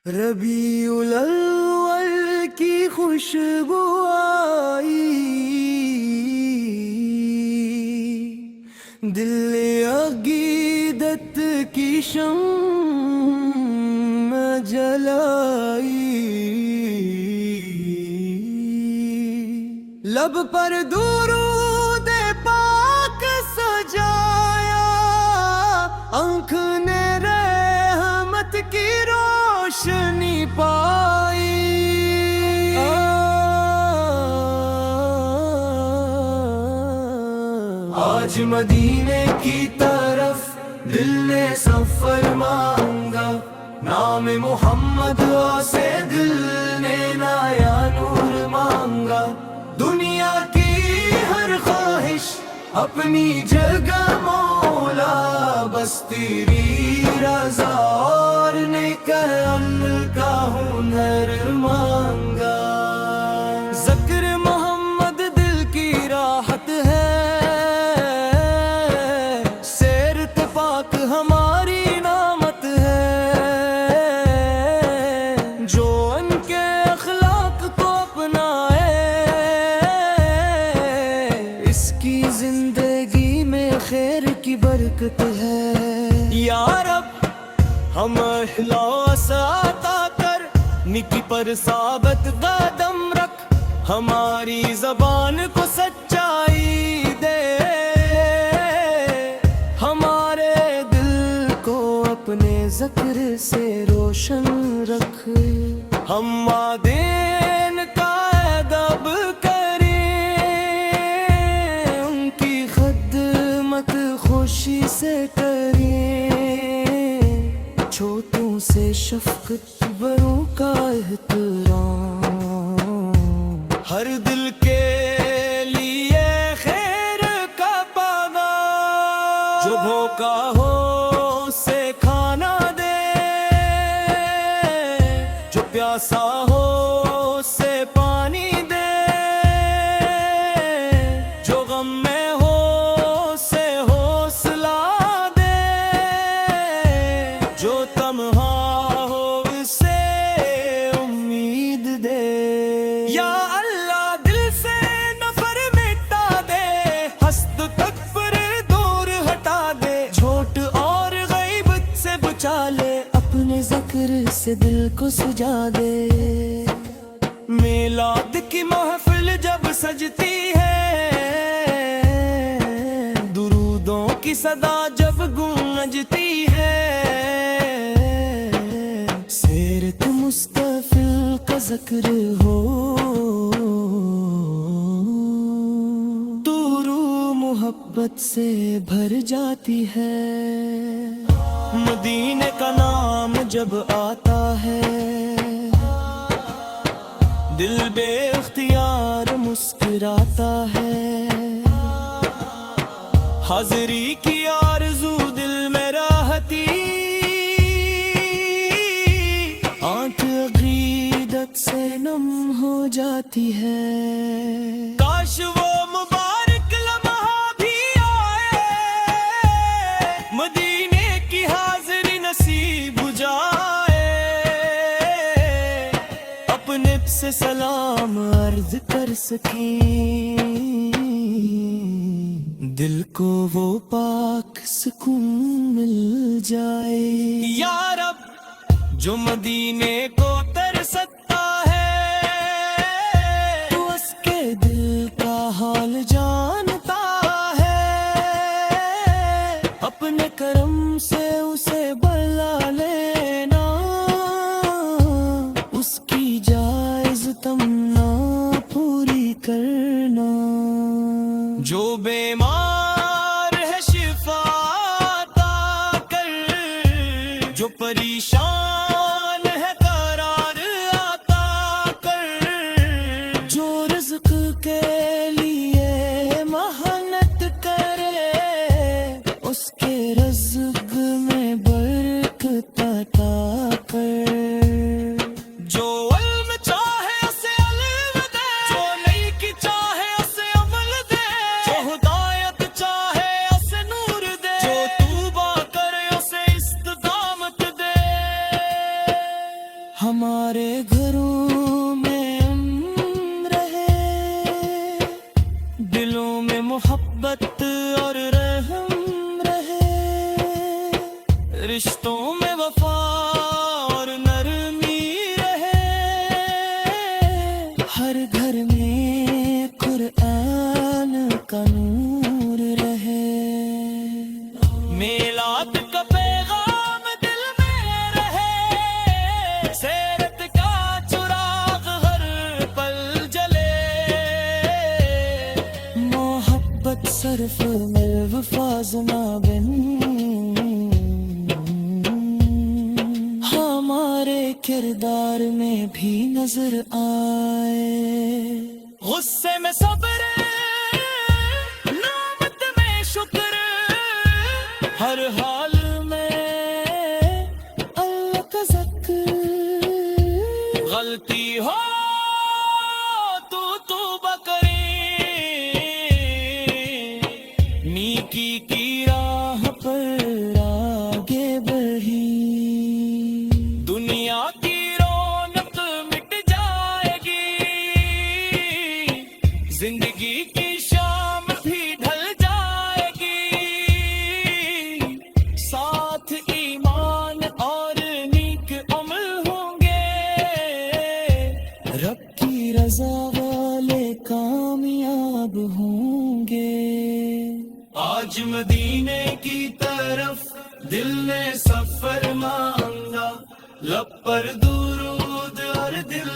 ربیع الاول کی خوشبو آئی، دل عقیدت کی شمع جلائی، لب پر درود پاک سجایا، آنکھ نے رحمت کی روشنی پائی۔ آج مدینے کی طرف دل نے سفر مانگا، نام محمد سے دل نے نیا نور مانگا، دنیا کی ہر خواہش اپنی جگہ مولا، بس تیری رضا اور نیک عمل کا ہنر مانگا۔ ذکر محمد دل کی راحت ہے، سیرت پاک ہماری نعمت ہے، جو ان کے اخلاق کو اپنائے اس کی زندگی میں خیر کی برکت ہے۔ یا رب ہم اخلاص عطا کر، نکی پر ثابت قدم رکھ، ہماری زبان کو سچائی دے، ہمارے دل کو اپنے ذکر سے روشن رکھ، ہم مادین کا ادب کریں، ان کی خدمت خوشی سے کریں، چھوٹوں سے شفقت بڑوں کا احترام، ہر دل کے لیے خیر کا پیغام، جو بھوکا ہو اسے کھانا دے، جو پیاسا ہو اسے پانی دے، جو غم میں ہو اسے حوصلہ دے، جو تنہا ہو اسے امید دے۔ یا اللہ دل سے نفر مٹا دے، حسد تکبر دور ہٹا دے، جھوٹ اور غیبت سے بچا لے، اپنے ذکر سے دل کو سجا دے۔ میلاد کی محفل جب سجتی ہے، درودوں کی صدا جب گونجتی ہے، سیرت مستفیض کا ذکر ہو، تو روح محبت سے بھر جاتی ہے۔ مدینے کا نام جب آتا ہے، دل بے اختیار مسکراتا ہے، حاضری کی آرزو دل میں راحتی، آنکھ عقیدت سے نم ہو جاتی ہے۔ کاش وہ مبارک لمحہ بھی آئے، مدینے کی حاضری نصیب ہو جائے، اپنے سے سلام عرض کر سکیں، دل کو وہ پاک سکون مل جائے۔ یا رب جو مدینے کو ترستا ہے، تو اس کے دل کا حال جانتا ہے، اپنے کرم سے اسے بلا لینا، اس کی جائز تمنا پوری کرنا، جو بیمار ہے شفا عطا کر، جو پریشان ہے قرار ہمارے گھروں میں امن رہے، دلوں میں محبت اور رحم رہے، رشتوں میں وفا اور نرمی رہے، ہر گھر میں قرآن کا نور رہے، میلاد کا پیغام دل میں رہے، سیرت کا چراغ ہر پل جلے، محبت صرف میں وفاظ نہ بن، ہمارے کردار میں بھی نظر آئے، غصے میں صبر، نعمت میں شکر، ہر حال میں اللہ کا ذکر، غلطی ہو تو توبہ کرے، نیکی کی راہ پر آگے بڑھی، دنیا کی رونق مٹ جائے گی، زندگی کی شام بھی ڈھل جائے گی، ساتھ ایمان اور نیک عمل ہوں گے، رب کی رضا والے کامیاب ہوں گے، آج مدینے کی طرف دل نے سفر مانگا، لب پر درود اور دل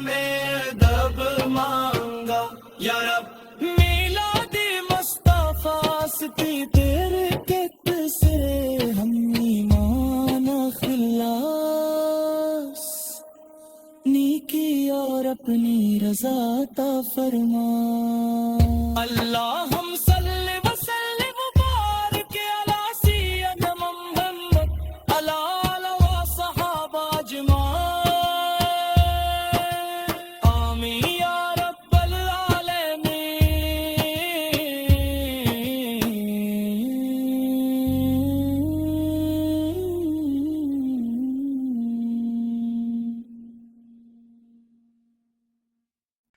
میں ادب مانگا، یا رب میلاد مصطفیٰ سے تیرے کت سے ہم ایمان اخلاص، نیکی اور اپنی رضا عطا فرما، اللہم صلی وسلم وبارک علی سیدنا محمد علی آلہ و صحابہ اجمعین، آمین یا رب العالمین۔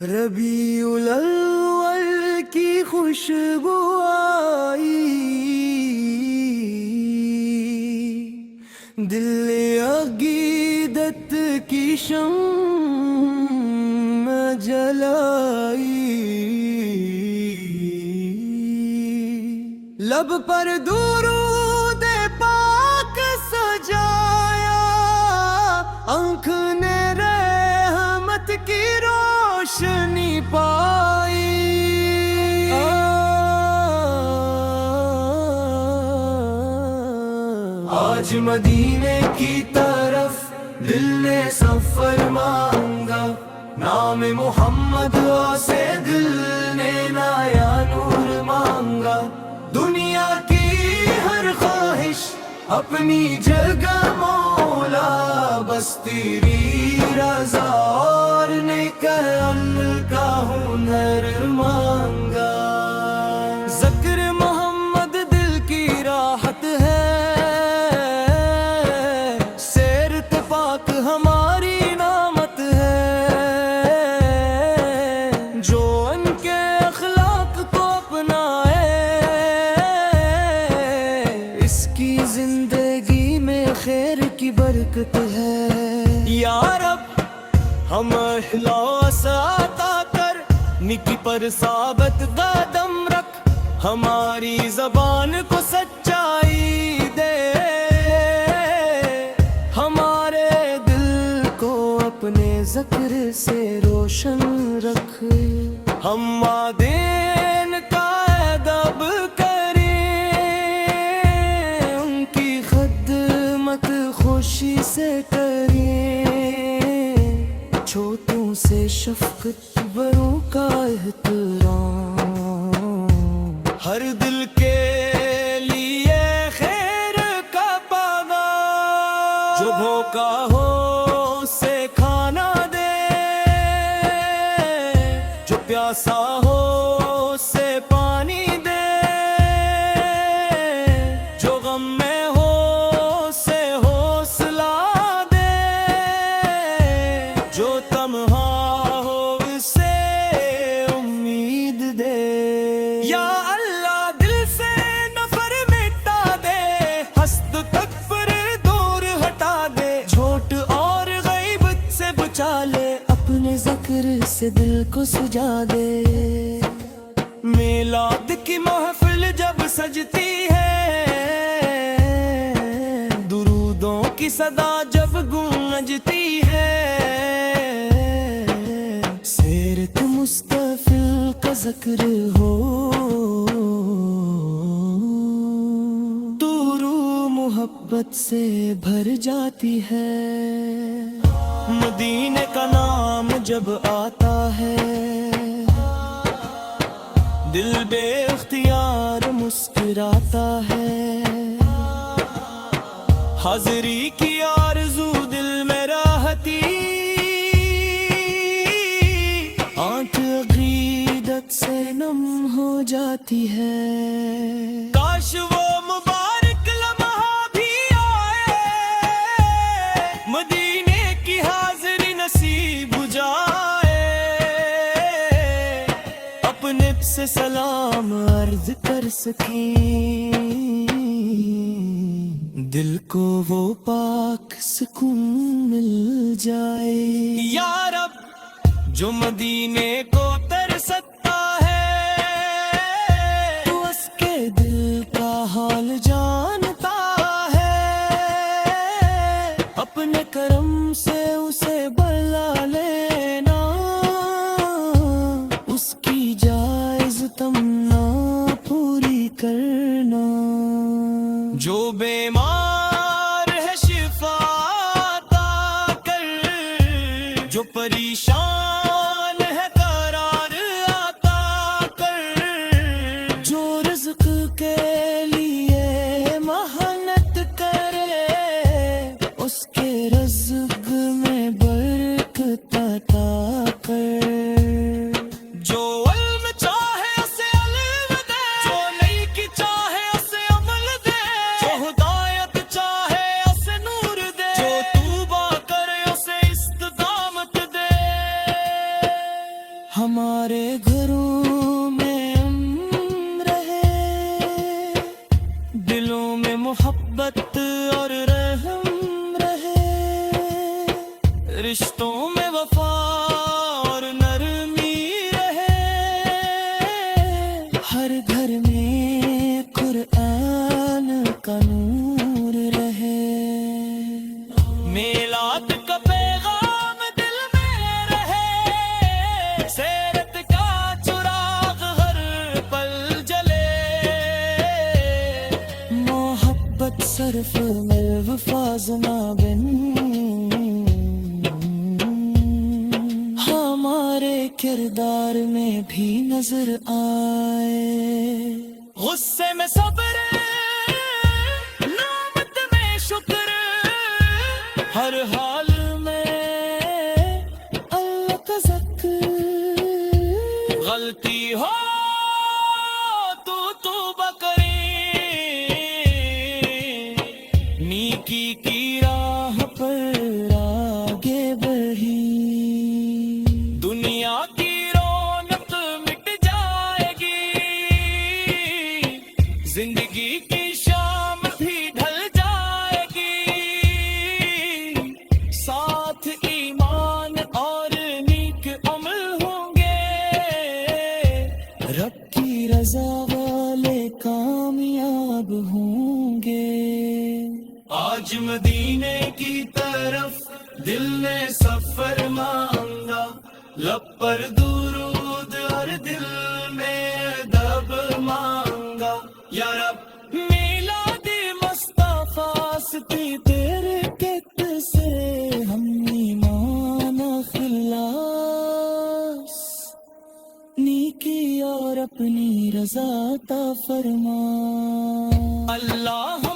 ربیع الاول کی خوشبو آئی، دل عقیدت کی شمع جلائی، لب پر درود پاک سجایا، آنکھ نے رحمت کی روشنی پائی، آج مدینے کی طرف دل نے سفر مانگا، نام محمد سے دل نے نیا نور مانگا، دنیا کی ہر خواہش اپنی جگہ مولا، بس تیری رضا اور نیک عمل کا ہنر مانگا، ذکر محمد دل کی راحت ہے، سیرت پاک ہماری نعمت ہے، جو ان کے اخلاق کو اپنائے، اس کی زندگی میں خیر کی برکت ہے، یا رب ہم اخلاص عطا کر، نیکی پر ثابت قدم رکھ، ہماری زبان کو سچائی دے، ہمارے دل کو اپنے ذکر سے روشن رکھ، ہم مادین کا ادب کریں، ان کی خدمت خوشی سے کریں، چھوٹوں سے شفقت، بڑوں کا احترام، ہر دل کے لیے خیر کا پیغام، جو بھوکا ہو اسے کھانا دے، جو پیاسا ہو اسے پانی دے، جو غم میں ہو اسے حوصلہ دے، ذکر سے دل کو سجا دے۔ میلاد کی محفل جب سجتی ہے، درودوں کی صدا جب گونجتی ہے، سیرت مصطفی کا ذکر ہو تو روح محبت سے بھر جاتی ہے۔ مدینے کا نام جب آتا ہے، دل بے اختیار مسکراتا ہے، حاضری کی آرزو دل میں راحتی، آنکھ عقیدت سے نم ہو جاتی ہے۔ کاش وہ مبارک لمحہ بھی آئے، مدینے کی حاضری نصیب ہو جائے، اپنے سے سلام عرض کر سکیں، دل کو وہ پاک سکون مل جائے۔ یا رب جو مدینے کو ترستا ہے، تو اس کے دل کا حال جانتا ہے، اپنے کرم سے اسے بلا لینا، اس کی جائز تمنا پوری کرنا۔ جو بیمار ہے شفا عطا کر، جو پریشان ہے قرار عطا کر، جو رزق کے لیے محنت کرے، اس کے رزق میں برکت عطا کر۔ جو علم چاہے اسے علم دے، جو نیکی چاہے اسے عمل دے، جو ہدایت چاہے اسے نور دے، جو توبہ کرے اسے استقامت دے۔ ہمارے گھروں میں امن رہے، دلوں میں محبت اور رحم رہے، رشتوں میں وفا اور نرمی رہے، ہر گھر میں قرآن کا نور رہے۔ میلاد کا پیغام دل میں رہے، سیرت کا چراغ ہر پل جلے، محبت صرف میں وفازنا بن ہمارے کردار میں بھی نظر آئے۔ غصے میں صبر، نعمت میں شکر، ہر حال میں اللہ کا ذکر، غلطی ہو تو توبہ کرے، نیکی کی راہ پر آگے بڑھی، دنیا کی رونق مٹ جائے گی، زندگی کی شام بھی ڈھل جائے گی، ساتھ ایمان اور نیک عمل ہوں گے، رب کی رضا والے کامیاب ہوں گے۔ آج مدینے کی طرف دل نے سفر مانگا، لب پر درود اور دل میں ادب مانگا، یا رب میلاد مصطفیٰ سے تیرے کت سے ہم ایمان اخلاص، نیکی اور اپنی رضا عطا فرما۔ اللہ